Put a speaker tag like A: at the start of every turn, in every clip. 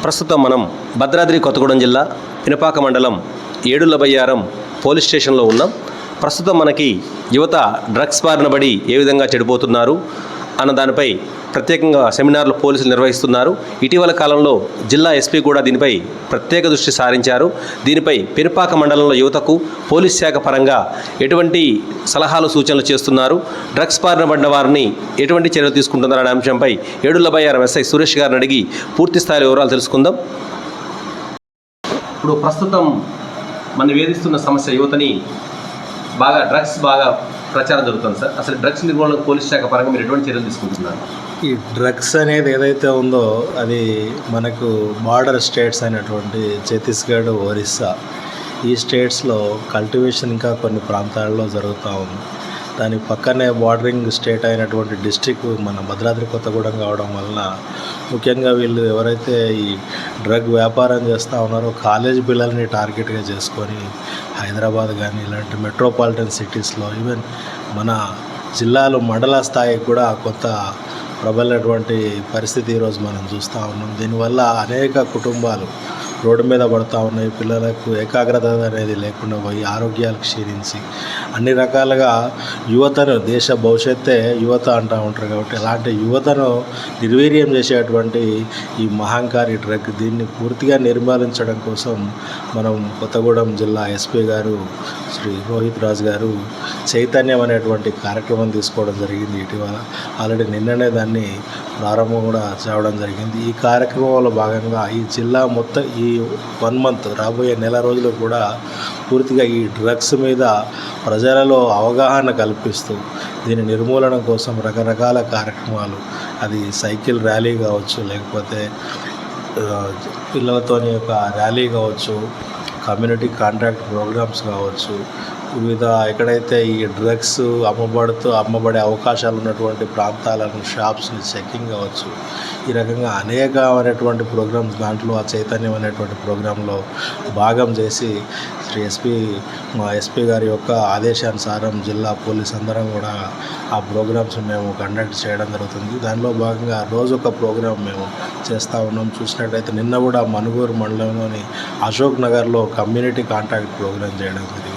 A: ప్రస్తుతం మనం భద్రాద్రి కొత్తగూడెం జిల్లా పినపాక మండలం ఏడులబయ్యారం పోలీస్ స్టేషన్లో ఉన్నాం. ప్రస్తుతం మనకి యువత డ్రగ్స్ బారిన పడి ఏ విధంగా చెడిపోతున్నారు అన్న దానిపై ప్రత్యేకంగా సెమినార్లు పోలీసులు నిర్వహిస్తున్నారు. ఇటీవల కాలంలో జిల్లా ఎస్పీ కూడా దీనిపై ప్రత్యేక దృష్టి సారించారు. దీనిపై పినపాక మండలంలో యువతకు పోలీస్ శాఖ పరంగా ఎటువంటి సలహాలు సూచనలు చేస్తున్నారు, డ్రగ్స్ బారిన పడిన వారిని ఎటువంటి చర్యలు తీసుకుంటున్నారనే అంశంపై ఏడులబయ్యారం ఎస్ఐ సురేష్ గారిని అడిగి పూర్తి స్థాయి వివరాలు తెలుసుకుందాం. ఇప్పుడు ప్రస్తుతం మన వేధిస్తున్న సమస్య యువతని డ్రగ్స్ బాగా ప్రచారం జరుగుతుంది సార్. అసలు డ్రగ్స్ నిర్మూలన పోలీస్ శాఖ పరంగా మీరు ఎటువంటి చర్యలు తీసుకుంటున్నారు?
B: ఈ డ్రగ్స్ అనేది ఏదైతే ఉందో అది మనకు బార్డర్ స్టేట్స్ అయినటువంటి ఛత్తీస్గఢ్, ఒరిస్సా ఈ స్టేట్స్లో కల్టివేషన్ ఇంకా కొన్ని ప్రాంతాల్లో జరుగుతూ ఉంది. దాని పక్కనే బార్డరింగ్ స్టేట్ అయినటువంటి డిస్ట్రిక్ట్ మన భద్రాద్రి కొత్తగూడెం కావడం వలన ముఖ్యంగా వీళ్ళు ఎవరైతే ఈ డ్రగ్ వ్యాపారం చేస్తూ ఉన్నారో కాలేజ్ పిల్లల్ని టార్గెట్గా చేసుకొని హైదరాబాద్ కానీ ఇలాంటి మెట్రోపాలిటన్ సిటీస్లో ఈవెన్ మన జిల్లాలో మండల స్థాయికి కూడా కొంత ప్రబలినటువంటి పరిస్థితి ఈరోజు మనం చూస్తూ ఉన్నాం. దీనివల్ల అనేక కుటుంబాలు రోడ్డు మీద పడుతూ ఉన్నాయి. పిల్లలకు ఏకాగ్రత అనేది లేకుండా పోయి ఆరోగ్యాలు క్షీణించి అన్ని రకాలుగా యువతను, దేశ భవిష్యత్తే యువత అంటూ ఉంటారు కాబట్టి అలాంటి యువతను నిర్వీర్యం చేసేటువంటి ఈ మహంకారి డ్రగ్ దీన్ని పూర్తిగా నిర్మూలించడం కోసం మనం కొత్తగూడెం జిల్లా ఎస్పీ గారు శ్రీ రోహిత్ రాజ్ గారు చైతన్యం అనేటువంటి కార్యక్రమం తీసుకోవడం జరిగింది. ఇటీవల ఆల్రెడీ నిన్ననే దాన్ని ప్రారంభం కూడా చేయడం జరిగింది. ఈ కార్యక్రమంలో భాగంగా ఈ జిల్లా మొత్తం ఈ 1 month రాబోయే నెల రోజులు కూడా పూర్తిగా ఈ డ్రగ్స్ మీద ప్రజలలో అవగాహన కల్పిస్తూ దీని నిర్మూలన కోసం రకరకాల కార్యక్రమాలు, అది సైకిల్ ర్యాలీ కావచ్చు, లేకపోతే పిల్లలతోని ఒక ర్యాలీ కావచ్చు, కమ్యూనిటీ కాంట్రాక్ట్ ప్రోగ్రామ్స్ కావచ్చు, వివిధ ఎక్కడైతే ఈ డ్రగ్స్ అమ్మబడే అవకాశాలు ఉన్నటువంటి ప్రాంతాలను, షాప్స్ని చెకింగ్ కావచ్చు, ఈ రకంగా అనేకమైనటువంటి ప్రోగ్రామ్స్ దాంట్లో ఆ చైతన్యం అనేటువంటి ప్రోగ్రాంలో భాగం చేసి మా ఎస్పీ గారి యొక్క ఆదేశానుసారం జిల్లా పోలీస్ అందరం కూడా ఆ ప్రోగ్రామ్స్ మేము కండక్ట్ చేయడం జరుగుతుంది. దానిలో భాగంగా రోజొక ప్రోగ్రాం మేము చేస్తూ ఉన్నాం. చూసినట్టయితే నిన్న కూడా మనుగూరు మండలంలోని అశోక్ నగర్లో కమ్యూనిటీ కాంటాక్ట్ ప్రోగ్రాం చేయడం జరిగింది.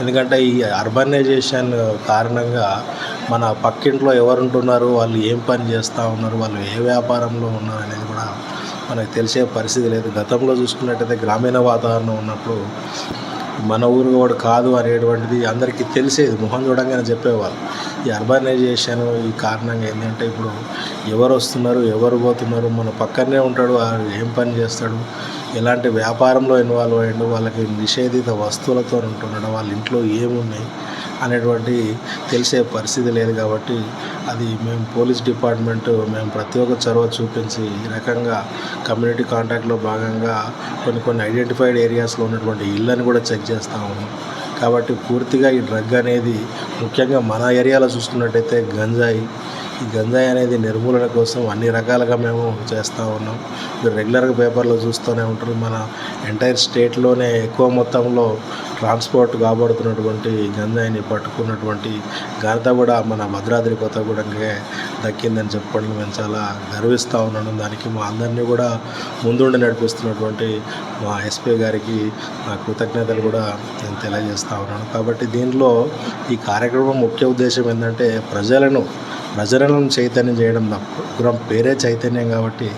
B: ఎందుకంటే ఈ అర్బనైజేషన్ కారణంగా మన పక్కింట్లో ఎవరుంటున్నారు, వాళ్ళు ఏం పని చేస్తూ ఉన్నారు, వాళ్ళు ఏ వ్యాపారంలో ఉన్నారు అనేది కూడా మనకు తెలిసే పరిస్థితి లేదు. గతంలో చూసుకున్నట్టయితే గ్రామీణ వాతావరణం ఉన్నప్పుడు మన ఊరు వాడు కాదు అనేటువంటిది అందరికీ తెలిసేది, మొహం చూడంగానే చెప్పేవాళ్ళు. ఈ అర్బనైజేషన్ ఈ కారణంగా ఏంటంటే ఇప్పుడు ఎవరు వస్తున్నారు, ఎవరు పోతున్నారు, మన పక్కనే ఉంటాడు, ఏం పని చేస్తాడు, ఎలాంటి వ్యాపారంలో ఇన్వాల్వ్ అయ్యాడు, వాళ్ళకి నిషేధిత వస్తువులతో ఉంటున్నాడు, వాళ్ళ ఇంట్లో ఏమున్నాయి అనేటువంటి తెలిసే పరిస్థితి లేదు. కాబట్టి అది మేము పోలీస్ డిపార్ట్మెంట్ మేము ప్రతి ఒక్క చొరవ చూపించి ఈ రకంగా కమ్యూనిటీ కాంటాక్ట్లో భాగంగా కొన్ని ఐడెంటిఫైడ్ ఏరియాస్లో ఉన్నటువంటి ఇళ్ళని కూడా చెక్ చేస్తూ ఉన్నాం. కాబట్టి పూర్తిగా ఈ డ్రగ్ అనేది ముఖ్యంగా మన ఏరియాలో చూసుకున్నట్టయితే ఈ గంజాయి అనేది నిర్మూలన కోసం అన్ని రకాలుగా మేము చేస్తూ ఉన్నాం. మీరు రెగ్యులర్గా పేపర్లో చూస్తూనే ఉంటారు. మన ఎంటైర్ స్టేట్లోనే ఎక్కువ మొత్తంలో ట్రాన్స్పోర్ట్ కాబడుతున్నటువంటి గంజాయిని పట్టుకున్నటువంటి ఘనత కూడా మన భద్రాద్రి కొత్తగూడెంకే దక్కిందని చెప్పడం మేము చాలా గర్విస్తూ ఉన్నాను. దానికి మా అందరినీ కూడా ముందుండి నడిపిస్తున్నటువంటి మా ఎస్పీ గారికి నా కృతజ్ఞతలు కూడా నేను తెలియజేస్తూ ఉన్నాను. కాబట్టి దీనిలో ఈ కార్యక్రమం ముఖ్య ఉద్దేశం ఏంటంటే ప్రజలను చైతన్యం చేయడం. ప్రోగ్రాం పేరే చైతన్యం కాబట్టి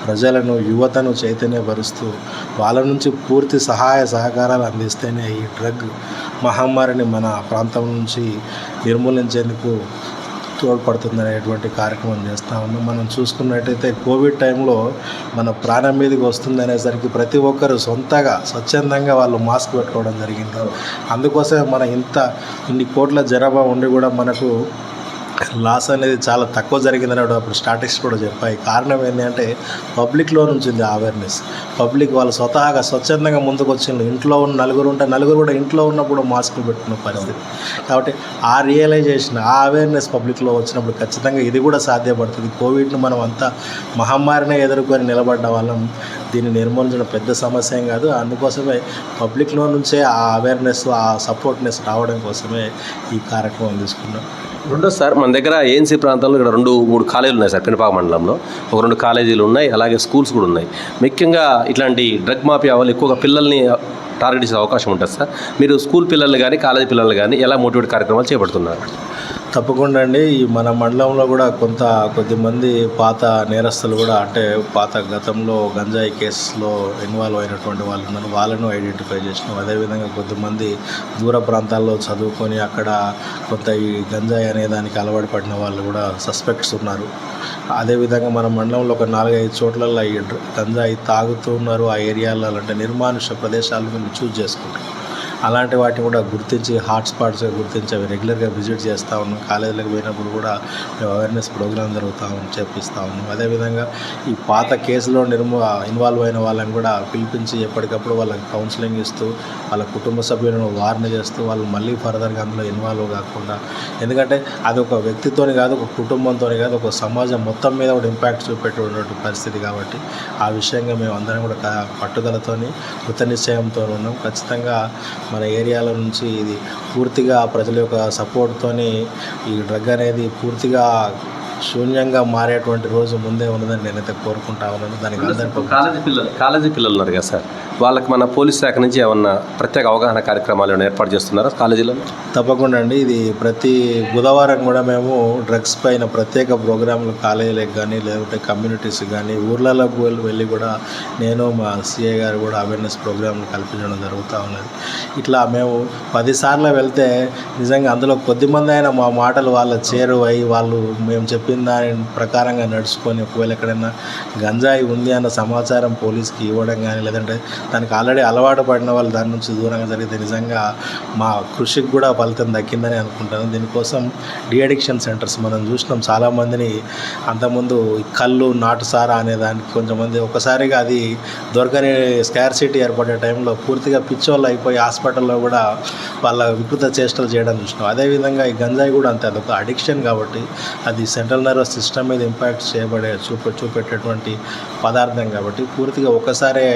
B: ప్రజలను, యువతను చైతన్యపరుస్తూ వాళ్ళ నుంచి పూర్తి సహాయ సహకారాలు అందిస్తేనే ఈ డ్రగ్ మహమ్మారిని మన ప్రాంతం నుంచి నిర్మూలించేందుకు తోడ్పడుతుందనేటువంటి కార్యక్రమం చేస్తూ ఉన్నాం. మనం చూసుకున్నట్టయితే కోవిడ్ టైంలో మన ప్రాణం మీదకి వస్తుంది అనేసరికి ప్రతి ఒక్కరు స్వచ్ఛందంగా వాళ్ళు మాస్క్ పెట్టుకోవడం జరిగింది. అందుకోసమే మన ఇన్ని కోట్ల జనాభా ఉండి కూడా మనకు లాస్ అనేది చాలా తక్కువ జరిగిందని అప్పుడు స్టాటిస్టిక్స్ కూడా చెప్పాయి. కారణం ఏంటంటే పబ్లిక్లో నుంచి ఉంది అవేర్నెస్. పబ్లిక్ వాళ్ళు స్వచ్ఛందంగా ముందుకు వచ్చింది. ఇంట్లో ఉన్న నలుగురు కూడా ఇంట్లో ఉన్నప్పుడు మాస్కులు పెట్టుకున్న పరిస్థితి. కాబట్టి ఆ రియలైజేషన్, ఆ అవేర్నెస్ పబ్లిక్లో వచ్చినప్పుడు ఖచ్చితంగా ఇది కూడా సాధ్యపడుతుంది. కోవిడ్ను మనం అంతా మహమ్మారినే ఎదుర్కొని నిలబడ్డ వాళ్ళం. దీన్ని నిర్మూలించడం పెద్ద సమస్య ఏం కాదు. అందుకోసమే పబ్లిక్లో నుంచే ఆ అవేర్నెస్, ఆ సపోర్ట్నెస్ రావడం కోసమే ఈ కార్యక్రమం తీసుకున్నాం.
A: రెండో సార్ మన దగ్గర ఏఎన్సీ ప్రాంతంలో ఇక్కడ 2-3 కాలేజీలు ఉన్నాయి సార్. పినపాక మండలంలో ఒక 2 కాలేజీలు ఉన్నాయి, అలాగే స్కూల్స్ కూడా ఉన్నాయి. ముఖ్యంగా ఇట్లాంటి డ్రగ్ మాఫియా వాళ్ళు ఎక్కువగా పిల్లల్ని టార్గెట్ చేసే అవకాశం ఉంటుంది సార్. మీరు స్కూల్ పిల్లలు కానీ కాలేజీ పిల్లలు కానీ ఎలా మోటివేట్ కార్యక్రమాలు చేపడుతున్నారు?
B: తప్పకుండా అండి. ఈ మన మండలంలో కూడా కొద్దిమంది పాత నేరస్తులు కూడా, అంటే పాత గతంలో గంజాయి కేసులో ఇన్వాల్వ్ అయినటువంటి వాళ్ళు ఉన్నారు, వాళ్ళను ఐడెంటిఫై చేసినాం. అదేవిధంగా కొద్దిమంది దూర ప్రాంతాల్లో చదువుకొని అక్కడ కొంత ఈ గంజాయి అనే దానికి అలవాటు పడిన వాళ్ళు కూడా సస్పెక్ట్స్ ఉన్నారు. అదేవిధంగా మన మండలంలో ఒక 4-5 చోట్లలో ఈ గంజాయి తాగుతున్నారు. ఆ ఏరియాలలో అంటే నిర్మానుష్య ప్రదేశాలను మేము చూస్ చేసుకుంటాం. అలాంటి వాటిని కూడా గుర్తించి హాట్స్పాట్స్గా గుర్తించి అవి రెగ్యులర్గా విజిట్ చేస్తూ ఉన్నాం. కాలేజీలకు పోయినప్పుడు కూడా మేము అవేర్నెస్ ప్రోగ్రామ్ చేపిస్తూ ఉన్నాం. అదేవిధంగా ఈ పాత కేసులో ఇన్వాల్వ్ అయిన వాళ్ళని కూడా పిలిపించి ఎప్పటికప్పుడు వాళ్ళకి కౌన్సిలింగ్ ఇస్తూ వాళ్ళ కుటుంబ సభ్యులను వార్న్ చేస్తూ వాళ్ళు మళ్ళీ ఫర్దర్గా అందులో ఇన్వాల్వ్ కాకుండా, ఎందుకంటే అది ఒక వ్యక్తితోని కాదు, ఒక కుటుంబంతో కాదు, ఒక సమాజం మొత్తం మీద కూడా ఇంపాక్ట్ చూపెట్టేటువంటి పరిస్థితి. కాబట్టి ఆ విషయంగా మేము అందరం కూడా పట్టుదలతోని కృతనిశ్చయంతో ఉన్నాం. ఖచ్చితంగా మన ఏరియాల నుంచి ఇది పూర్తిగా ప్రజల యొక్క సపోర్ట్తోని ఈ డ్రగ్ అనేది పూర్తిగా శూన్యంగా మారేటువంటి రోజు ముందే ఉన్నదని నేనైతే కోరుకుంటా ఉన్నాను. దానికి అందరికీ
A: కాలేజీ పిల్లలు ఉన్నారు కదా సార్, వాళ్ళకి మన పోలీస్ శాఖ నుంచి ఏమన్నా ప్రత్యేక అవగాహన కార్యక్రమాలు ఏమైనా ఏర్పాటు చేస్తున్నారా కాలేజీలో?
B: తప్పకుండా అండి. ఇది ప్రతి బుధవారం కూడా మేము డ్రగ్స్ పైన ప్రత్యేక ప్రోగ్రాంలు కాలేజీలకు కానీ లేకపోతే కమ్యూనిటీస్ కానీ ఊర్లలోకి వెళ్ళి కూడా నేను మా సిఐ గారు కూడా అవేర్నెస్ ప్రోగ్రాంలు కల్పించడం జరుగుతూ ఉన్నది. ఇట్లా మేము 10 సార్లు వెళ్తే నిజంగా అందులో కొద్దిమంది అయినా మా మాటలు వాళ్ళ చేరువై వాళ్ళు మేము చెప్పిన దాని ప్రకారంగా నడుచుకొని ఒకవేళ ఎక్కడైనా గంజాయి ఉంది అన్న సమాచారం పోలీస్కి ఇవ్వడం కానీ, లేదంటే దానికి ఆల్రెడీ అలవాటు పడిన వాళ్ళు దాని నుంచి దూరంగా జరిగితే నిజంగా మా కృషికి కూడా ఫలితం దక్కిందని అనుకుంటాను. దీనికోసం డీఅడిక్షన్ సెంటర్స్ మనం చూసినాం. చాలామందిని అంతకుముందు కళ్ళు నాటుసారా అనే దానికి కొంతమంది ఒకసారిగా అది దొరకని స్కార్సిటీ ఏర్పడే టైంలో పూర్తిగా పిచ్చోళ్ళు అయిపోయి హాస్పిటల్లో కూడా వాళ్ళ వికృత చేష్టలు చేయడం చూసినాం. అదేవిధంగా ఈ గంజాయి కూడా అంతే, అదొక అడిక్షన్ కాబట్టి అది సెంట్రల్ నర్వస్ సిస్టమ్ మీద ఇంపాక్ట్ చూపెట్టేటువంటి పదార్థం కాబట్టి పూర్తిగా ఒకసారే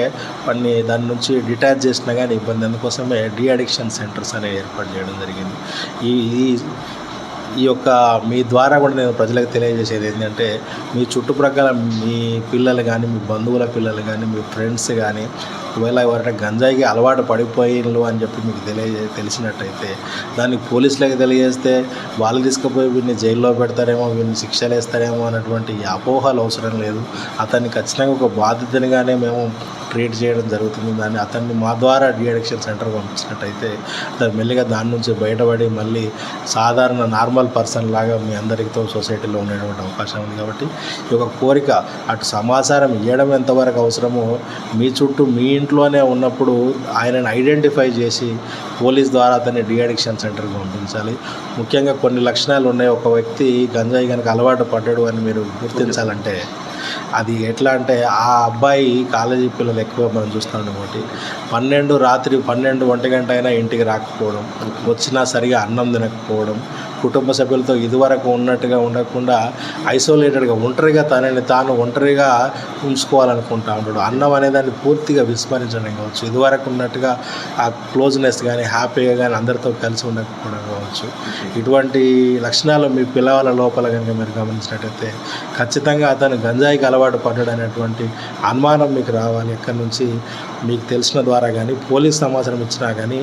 B: వాడిని దాని నుంచి డిటాచ్ చేసినా కానీ ఇబ్బంది. అందుకోసమే డీఅడిక్షన్ సెంటర్స్ అనేవి ఏర్పాటు చేయడం జరిగింది. ఈ యొక్క మీ ద్వారా కూడా నేను ప్రజలకు తెలియజేసేది ఏంటంటే, మీ చుట్టుప్రక్కల మీ పిల్లలు కానీ, మీ బంధువుల పిల్లలు కానీ, మీ ఫ్రెండ్స్ కానీ ఒకవేళ ఎవరైనా గంజాయికి అలవాటు పడిపోయిన్లు అని చెప్పి మీకు తెలిసినట్టయితే దాన్ని పోలీసులకు తెలియజేస్తే వాళ్ళు తీసుకుపోయి వీడిని జైల్లో పెడతారేమో, వీడిని శిక్షలు వేస్తారేమో అన్నటువంటి అపోహలు అవసరం లేదు. అతన్ని ఖచ్చితంగా ఒక బాధితునిగానే మేము ట్రీట్ చేయడం జరుగుతుంది. అతన్ని మా ద్వారా డీఅడిక్షన్ సెంటర్ పంపించినట్టయితే అతను మెల్లిగా దాని నుంచి బయటపడి మళ్ళీ సాధారణ నార్మల్ పర్సన్ లాగా మీ అందరితో సొసైటీలో ఉండేటువంటి అవకాశం ఉంది. కాబట్టి ఈ యొక్క కోరిక అటు సమాచారం ఇవ్వడం ఎంతవరకు అవసరమో మీ చుట్టూ మీ ఇంట్లోనే ఉన్నప్పుడు ఆయనను ఐడెంటిఫై చేసి పోలీస్ ద్వారా అతన్ని డీఅడిక్షన్ సెంటర్కి పంపించాలి. ముఖ్యంగా కొన్ని లక్షణాలు ఉన్నాయి. ఒక వ్యక్తి గంజాయి కనుక అలవాటు పడ్డాడు అని మీరు గుర్తించాలంటే అది ఎట్లా అంటే, ఆ అబ్బాయి కాలేజీ పిల్లలు ఎక్కువ మనం చూస్తాం కాబట్టి రాత్రి 12 1 గంట అయినా ఇంటికి రాకపోవడం, వచ్చినా సరిగా అన్నం తినకపోవడం, కుటుంబ సభ్యులతో ఇదివరకు ఉన్నట్టుగా ఉండకుండా ఐసోలేటెడ్గా ఒంటరిగా ఉంచుకోవాలనుకుంటా ఉంటాడు. అన్నం అనేదాన్ని పూర్తిగా విస్మరించడం కావచ్చు, ఇదివరకు ఉన్నట్టుగా ఆ క్లోజ్నెస్ కానీ హ్యాపీగా కానీ అందరితో కలిసి ఉండకపోవడం కావచ్చు. ఇటువంటి లక్షణాలు మీ పిల్లల లోపల కనుక మీరు గమనించినట్టయితే ఖచ్చితంగా అతను గంజాయికి అలవాటు పడ్డాడు అనేటువంటి అనుమానం మీకు రావాలి. ఎక్కడి నుంచి మీకు తెలిసిన ద్వారా కానీ పోలీస్ సమాచారం ఇచ్చినా కానీ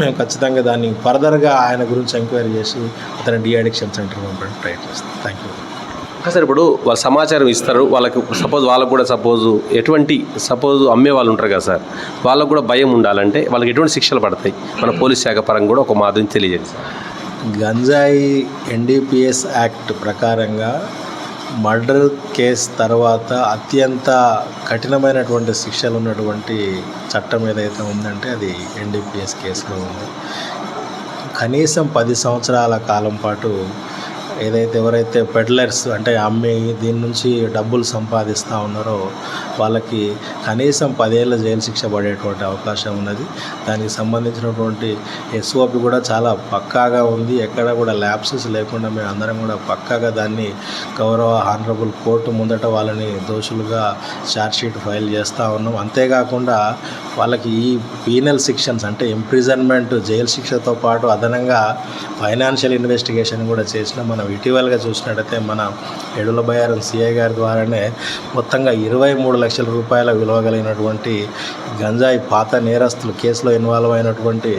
B: మేము ఖచ్చితంగా దాన్ని ఫర్దర్గా ఆయన గురించి ఎంక్వైరీ చేసి అతను డీఅడిక్షన్ సెంటర్ పంపడానికి ట్రై చేస్తాం. Thank you.
A: సార్, ఇప్పుడు వాళ్ళు సమాచారం ఇస్తారు, వాళ్ళకు వాళ్ళకు కూడా సపోజ్ అమ్మే వాళ్ళు ఉంటారు కదా సార్, వాళ్ళకు కూడా భయం ఉండాలంటే వాళ్ళకి ఎటువంటి శిక్షలు పడతాయి మన పోలీస్ శాఖ పరంగా కూడా ఒక మాదిరి తెలియజేయండి సార్.
B: గంజాయి NDPS యాక్ట్ ప్రకారంగా మర్డర్ కేసు తర్వాత అత్యంత కఠినమైనటువంటి శిక్షలు ఉన్నటువంటి చట్టం ఏదైతే ఉందంటే అది NDPS కేసులో ఉంది. కనీసం 10 సంవత్సరాల కాలం పాటు ఎవరైతే పెడ్లర్స్ అంటే అమ్మి దీని నుంచి డబ్బులు సంపాదిస్తూ ఉన్నారో వాళ్ళకి కనీసం 10 ఏళ్ళ జైలు శిక్ష పడేటువంటి అవకాశం ఉన్నది. దానికి సంబంధించినటువంటి SOP కూడా చాలా పక్కాగా ఉంది. ఎక్కడ కూడా ల్యాప్సెస్ లేకుండా మేము అందరం కూడా పక్కాగా దాన్ని గౌరవ హానరబుల్ కోర్టు ముందట వాళ్ళని దోషులుగా ఛార్జ్షీట్ ఫైల్ చేస్తూ ఉన్నాం. అంతేకాకుండా వాళ్ళకి ఈ పీనల్ సెక్షన్స్ అంటే ఇంప్రిజన్మెంట్ జైలు శిక్షతో పాటు అదనంగా ఫైనాన్షియల్ ఇన్వెస్టిగేషన్ కూడా చేసిన మనం ఇటీవలగా చూసినట్టయితే మన ఎడుల బయ్యారం సిఐ గారి ద్వారానే మొత్తంగా 23 లక్షల రూపాయల విలువ కలిగినటువంటి గంజాయి పాత నేరస్తులు కేసులో ఇన్వాల్వ్ అయినటువంటి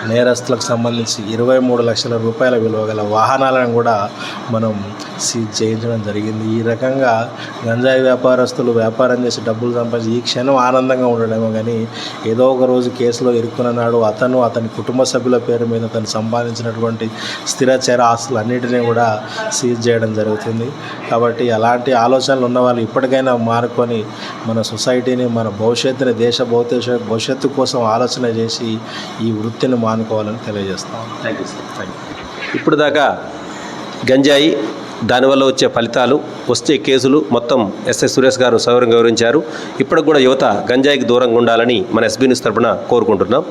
B: నేరస్తులకు సంబంధించి 23 లక్షల రూపాయల విలువ గల వాహనాలను కూడా మనం సీజ్ చేయించడం జరిగింది. ఈ రకంగా గంజాయి వ్యాపారస్తులు వ్యాపారం చేసి డబ్బులు సంపాదించి ఈ క్షణం ఆనందంగా ఉండడమో కానీ ఏదో ఒక రోజు కేసులో ఇరుక్కున్నాడు అతని కుటుంబ సభ్యుల పేరు మీద తను సంపాదించినటువంటి స్థిరచర ఆస్తులు అన్నిటినీ కూడా సీజ్ చేయడం జరుగుతుంది. కాబట్టి అలాంటి ఆలోచనలు ఉన్న వాళ్ళు ఇప్పటికైనా మారుకొని మన సొసైటీని మన భవిష్యత్తుని భవిష్యత్తు కోసం ఆలోచన చేసి ఈ వృత్తిని మానుకోవాలని తెలియజేస్తాం.
A: Thank you sir. ఇప్పుడు దాకా గంజాయి దానివల్ల వచ్చే ఫలితాలు వస్తే కేసులు మొత్తం ఎస్ఐ సురేష్ గారు సవివరంగా వివరించారు. ఇప్పటికి కూడా యువత గంజాయికి దూరంగా ఉండాలని మన ఎస్బీ న్యూస్ తరపున కోరుకుంటున్నాం.